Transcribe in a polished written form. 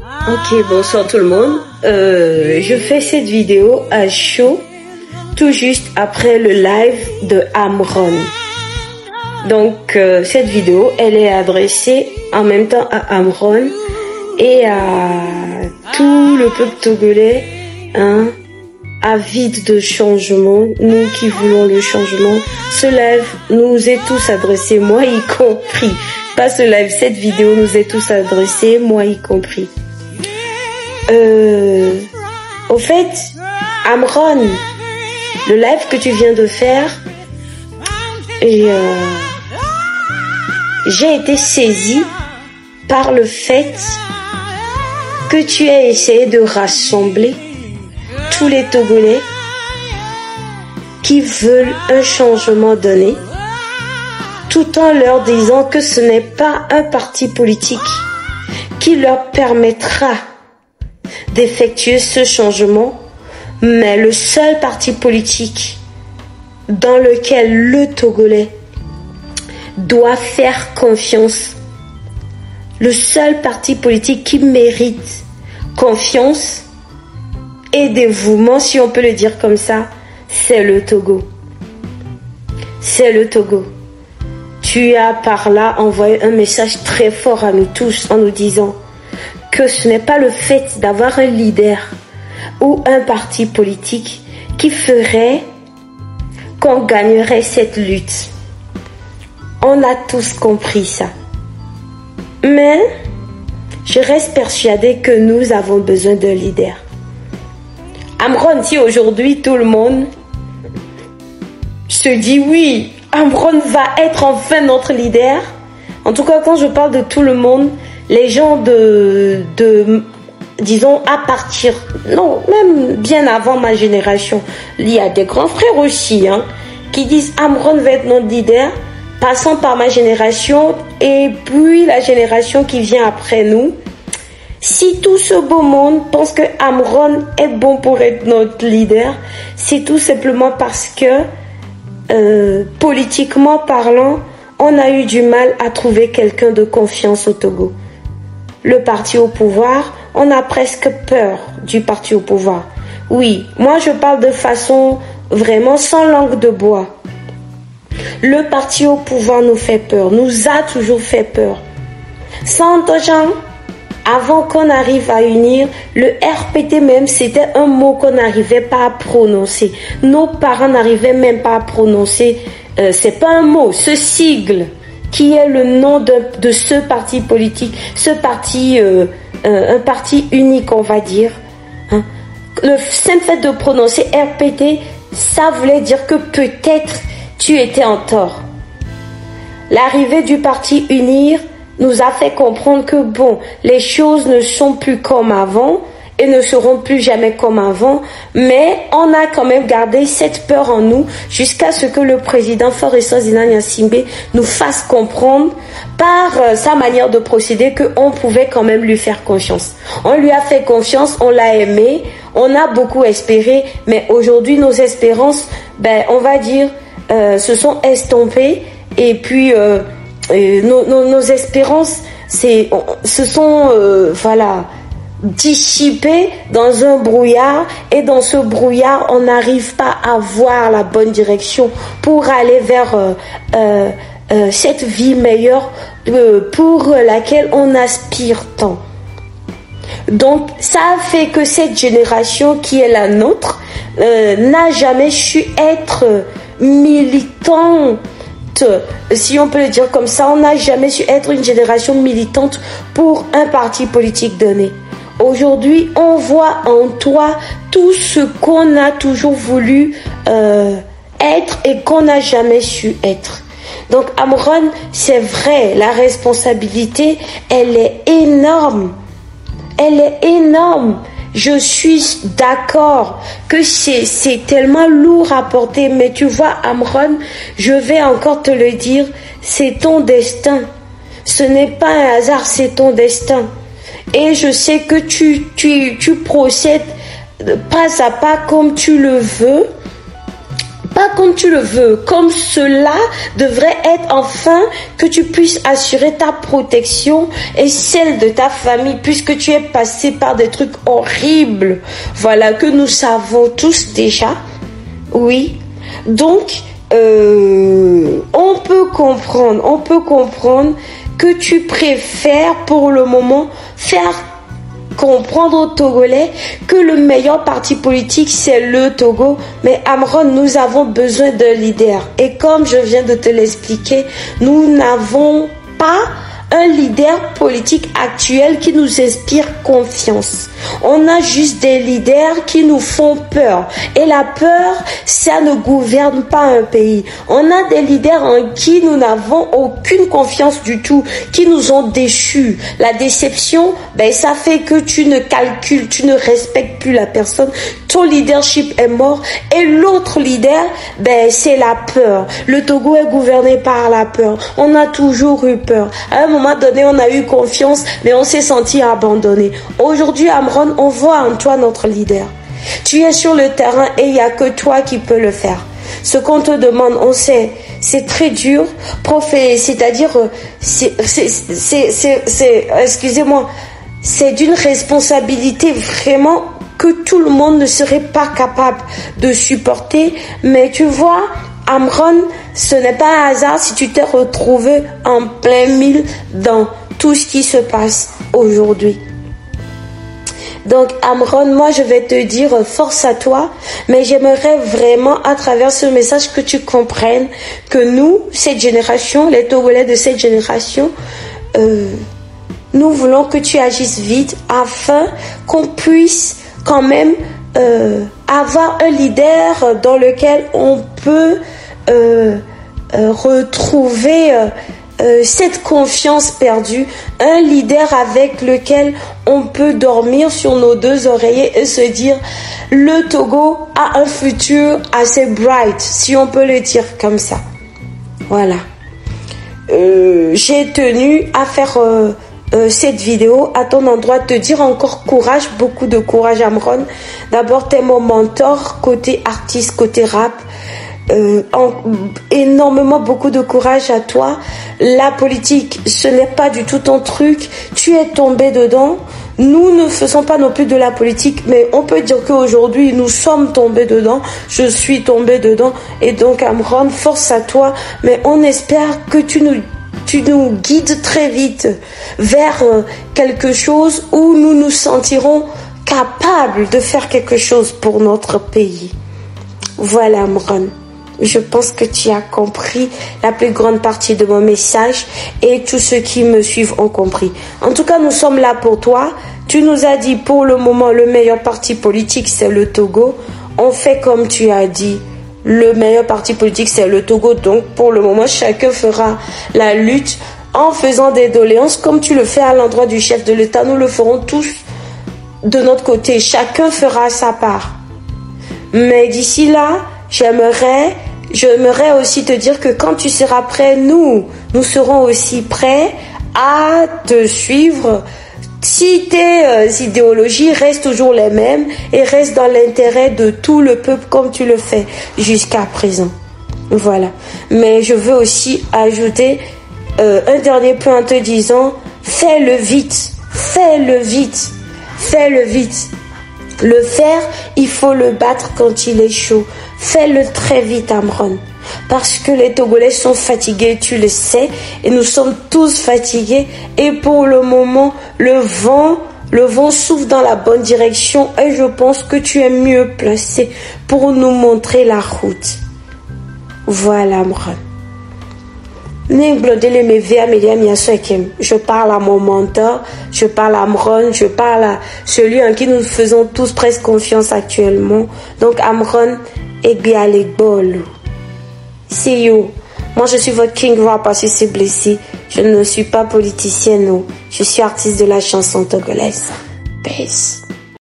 Ok, bonsoir tout le monde. Je fais cette vidéo à chaud, tout juste après le live de Amron. Donc cette vidéo, elle est adressée en même temps à Amron et à tout le peuple togolais, avide de changement. Nous qui voulons le changement, ce live nous est tous adressé, moi y compris. Pas ce live, cette vidéo nous est tous adressée, moi y compris. Au fait, Amron, le live que tu viens de faire, et j'ai été saisie par le fait que tu as essayé de rassembler tous les Togolais qui veulent un changement donné, tout en leur disant que ce n'est pas un parti politique qui leur permettra d'effectuer ce changement, mais le seul parti politique dans lequel le Togolais doit faire confiance, le seul parti politique qui mérite confiance et dévouement, si on peut le dire comme ça, c'est le Togo. C'est le Togo. Tu as par là envoyé un message très fort à nous tous en nous disant que ce n'est pas le fait d'avoir un leader ou un parti politique qui ferait qu'on gagnerait cette lutte. On a tous compris ça. Mais je reste persuadée que nous avons besoin d'un leader. Amron, si aujourd'hui tout le monde se dit oui, Amron va être enfin notre leader. En tout cas, quand je parle de tout le monde, les gens disons, à partir, non, même bien avant ma génération, il y a des grands frères aussi, qui disent Amron va être notre leader, passant par ma génération et puis la génération qui vient après nous. Si tout ce beau monde pense que Amron est bon pour être notre leader, c'est tout simplement parce que, politiquement parlant, on a eu du mal à trouver quelqu'un de confiance au Togo. Le parti au pouvoir, on a presque peur du parti au pouvoir. Oui, moi je parle de façon vraiment sans langue de bois. Le parti au pouvoir nous fait peur, nous a toujours fait peur. Sans gens, avant qu'on arrive à unir, le RPT même, c'était un mot qu'on n'arrivait pas à prononcer. Nos parents n'arrivaient même pas à prononcer. C'est pas un mot, ce sigle qui est le nom de ce parti politique, ce parti, un parti unique, on va dire. Le simple fait de prononcer RPT, ça voulait dire que peut-être tu étais en tort. L'arrivée du parti Unir nous a fait comprendre que bon, les choses ne sont plus comme avant et ne seront plus jamais comme avant, mais on a quand même gardé cette peur en nous jusqu'à ce que le président Faure Zinani Nyasimbe nous fasse comprendre par sa manière de procéder qu'on pouvait quand même lui faire confiance. On lui a fait confiance, on l'a aimé, on a beaucoup espéré, mais aujourd'hui nos espérances, on va dire, se sont estompées et puis nos espérances se sont dissipées dans un brouillard, et dans ce brouillard on n'arrive pas à voir la bonne direction pour aller vers cette vie meilleure pour laquelle on aspire tant. Donc ça a fait que cette génération qui est la nôtre n'a jamais su être militante, si on peut le dire comme ça. On n'a jamais su être une génération militante pour un parti politique donné. Aujourd'hui, on voit en toi tout ce qu'on a toujours voulu être et qu'on n'a jamais su être. Donc Amron, c'est vrai, la responsabilité, elle est énorme. Elle est énorme. Je suis d'accord que c'est tellement lourd à porter, mais tu vois, Amron, je vais encore te le dire, c'est ton destin. Ce n'est pas un hasard, c'est ton destin. Et je sais que tu procèdes pas à pas comme tu le veux pas comme tu le veux, comme cela devrait être, afin que tu puisses assurer ta protection et celle de ta famille, puisque tu es passé par des trucs horribles, voilà, que nous savons tous déjà. Oui, donc on peut comprendre que tu préfères pour le moment faire comprendre aux Togolais que le meilleur parti politique c'est le Togo. Mais Amron, nous avons besoin d'un leader, et comme je viens de te l'expliquer, nous n'avons pas un leader politique actuel qui nous inspire confiance. On a juste des leaders qui nous font peur. Et la peur, ça ne gouverne pas un pays. On a des leaders en qui nous n'avons aucune confiance du tout, qui nous ont déchus. La déception, ça fait que tu ne calcules, tu ne respectes plus la personne. Ton leadership est mort. Et l'autre leader, c'est la peur. Le Togo est gouverné par la peur. On a toujours eu peur. À un moment donné, on a eu confiance, mais on s'est senti abandonné. Aujourd'hui, Amron, on voit en toi notre leader. Tu es sur le terrain et il n'y a que toi qui peux le faire. Ce qu'on te demande, on sait, c'est très dur, c'est-à-dire, excusez-moi, c'est d'une responsabilité vraiment que tout le monde ne serait pas capable de supporter. Mais tu vois, Amron, ce n'est pas un hasard si tu t'es retrouvé en plein milieu dans tout ce qui se passe aujourd'hui. Donc Amron, moi je vais te dire force à toi, mais j'aimerais vraiment à travers ce message que tu comprennes que nous, cette génération, les Togolais de cette génération, nous voulons que tu agisses vite afin qu'on puisse quand même avoir un leader dans lequel on peut retrouver cette confiance perdue, un leader avec lequel on peut dormir sur nos deux oreillers et se dire le Togo a un futur assez bright, si on peut le dire comme ça. Voilà. J'ai tenu à faire cette vidéo à ton endroit, te dire encore courage, beaucoup de courage Amron. D'abord, t'es mon mentor côté artiste, côté rap. Énormément beaucoup de courage à toi. La politique, ce n'est pas du tout ton truc. Tu es tombé dedans. Nous ne faisons pas non plus de la politique, mais on peut dire qu'aujourd'hui nous sommes tombés dedans. Je suis tombée dedans, et donc Amron, force à toi. Mais on espère que tu nous guides très vite vers quelque chose où nous nous sentirons capables de faire quelque chose pour notre pays. Voilà Amron. Je pense que tu as compris la plus grande partie de mon message, et tous ceux qui me suivent ont compris. En tout cas, nous sommes là pour toi. Tu nous as dit pour le moment le meilleur parti politique c'est le Togo. On fait comme tu as dit. Le meilleur parti politique c'est le Togo. Donc pour le moment, chacun fera la lutte en faisant des doléances comme tu le fais à l'endroit du chef de l'État. Nous le ferons tous de notre côté. Chacun fera sa part. Mais d'ici là, j'aimerais aussi te dire que quand tu seras prêt, nous serons aussi prêts à te suivre. Si tes idéologies restent toujours les mêmes et restent dans l'intérêt de tout le peuple comme tu le fais jusqu'à présent. Voilà. Mais je veux aussi ajouter un dernier point en te disant, fais-le vite, fais-le vite, fais-le vite. Le fer, il faut le battre quand il est chaud. Fais-le très vite, Amron. Parce que les Togolais sont fatigués, tu le sais. Et nous sommes tous fatigués. Et pour le moment, le vent souffle dans la bonne direction. Et je pense que tu es mieux placé pour nous montrer la route. Voilà, Amron. Je parle à mon mentor, je parle à Amron, je parle à celui en qui nous faisons tous presque confiance actuellement. Donc Amron, see you. Moi je suis votre King Rapper si c'est blessé. Je ne suis pas politicienne, non. Je suis artiste de la chanson togolaise. Peace.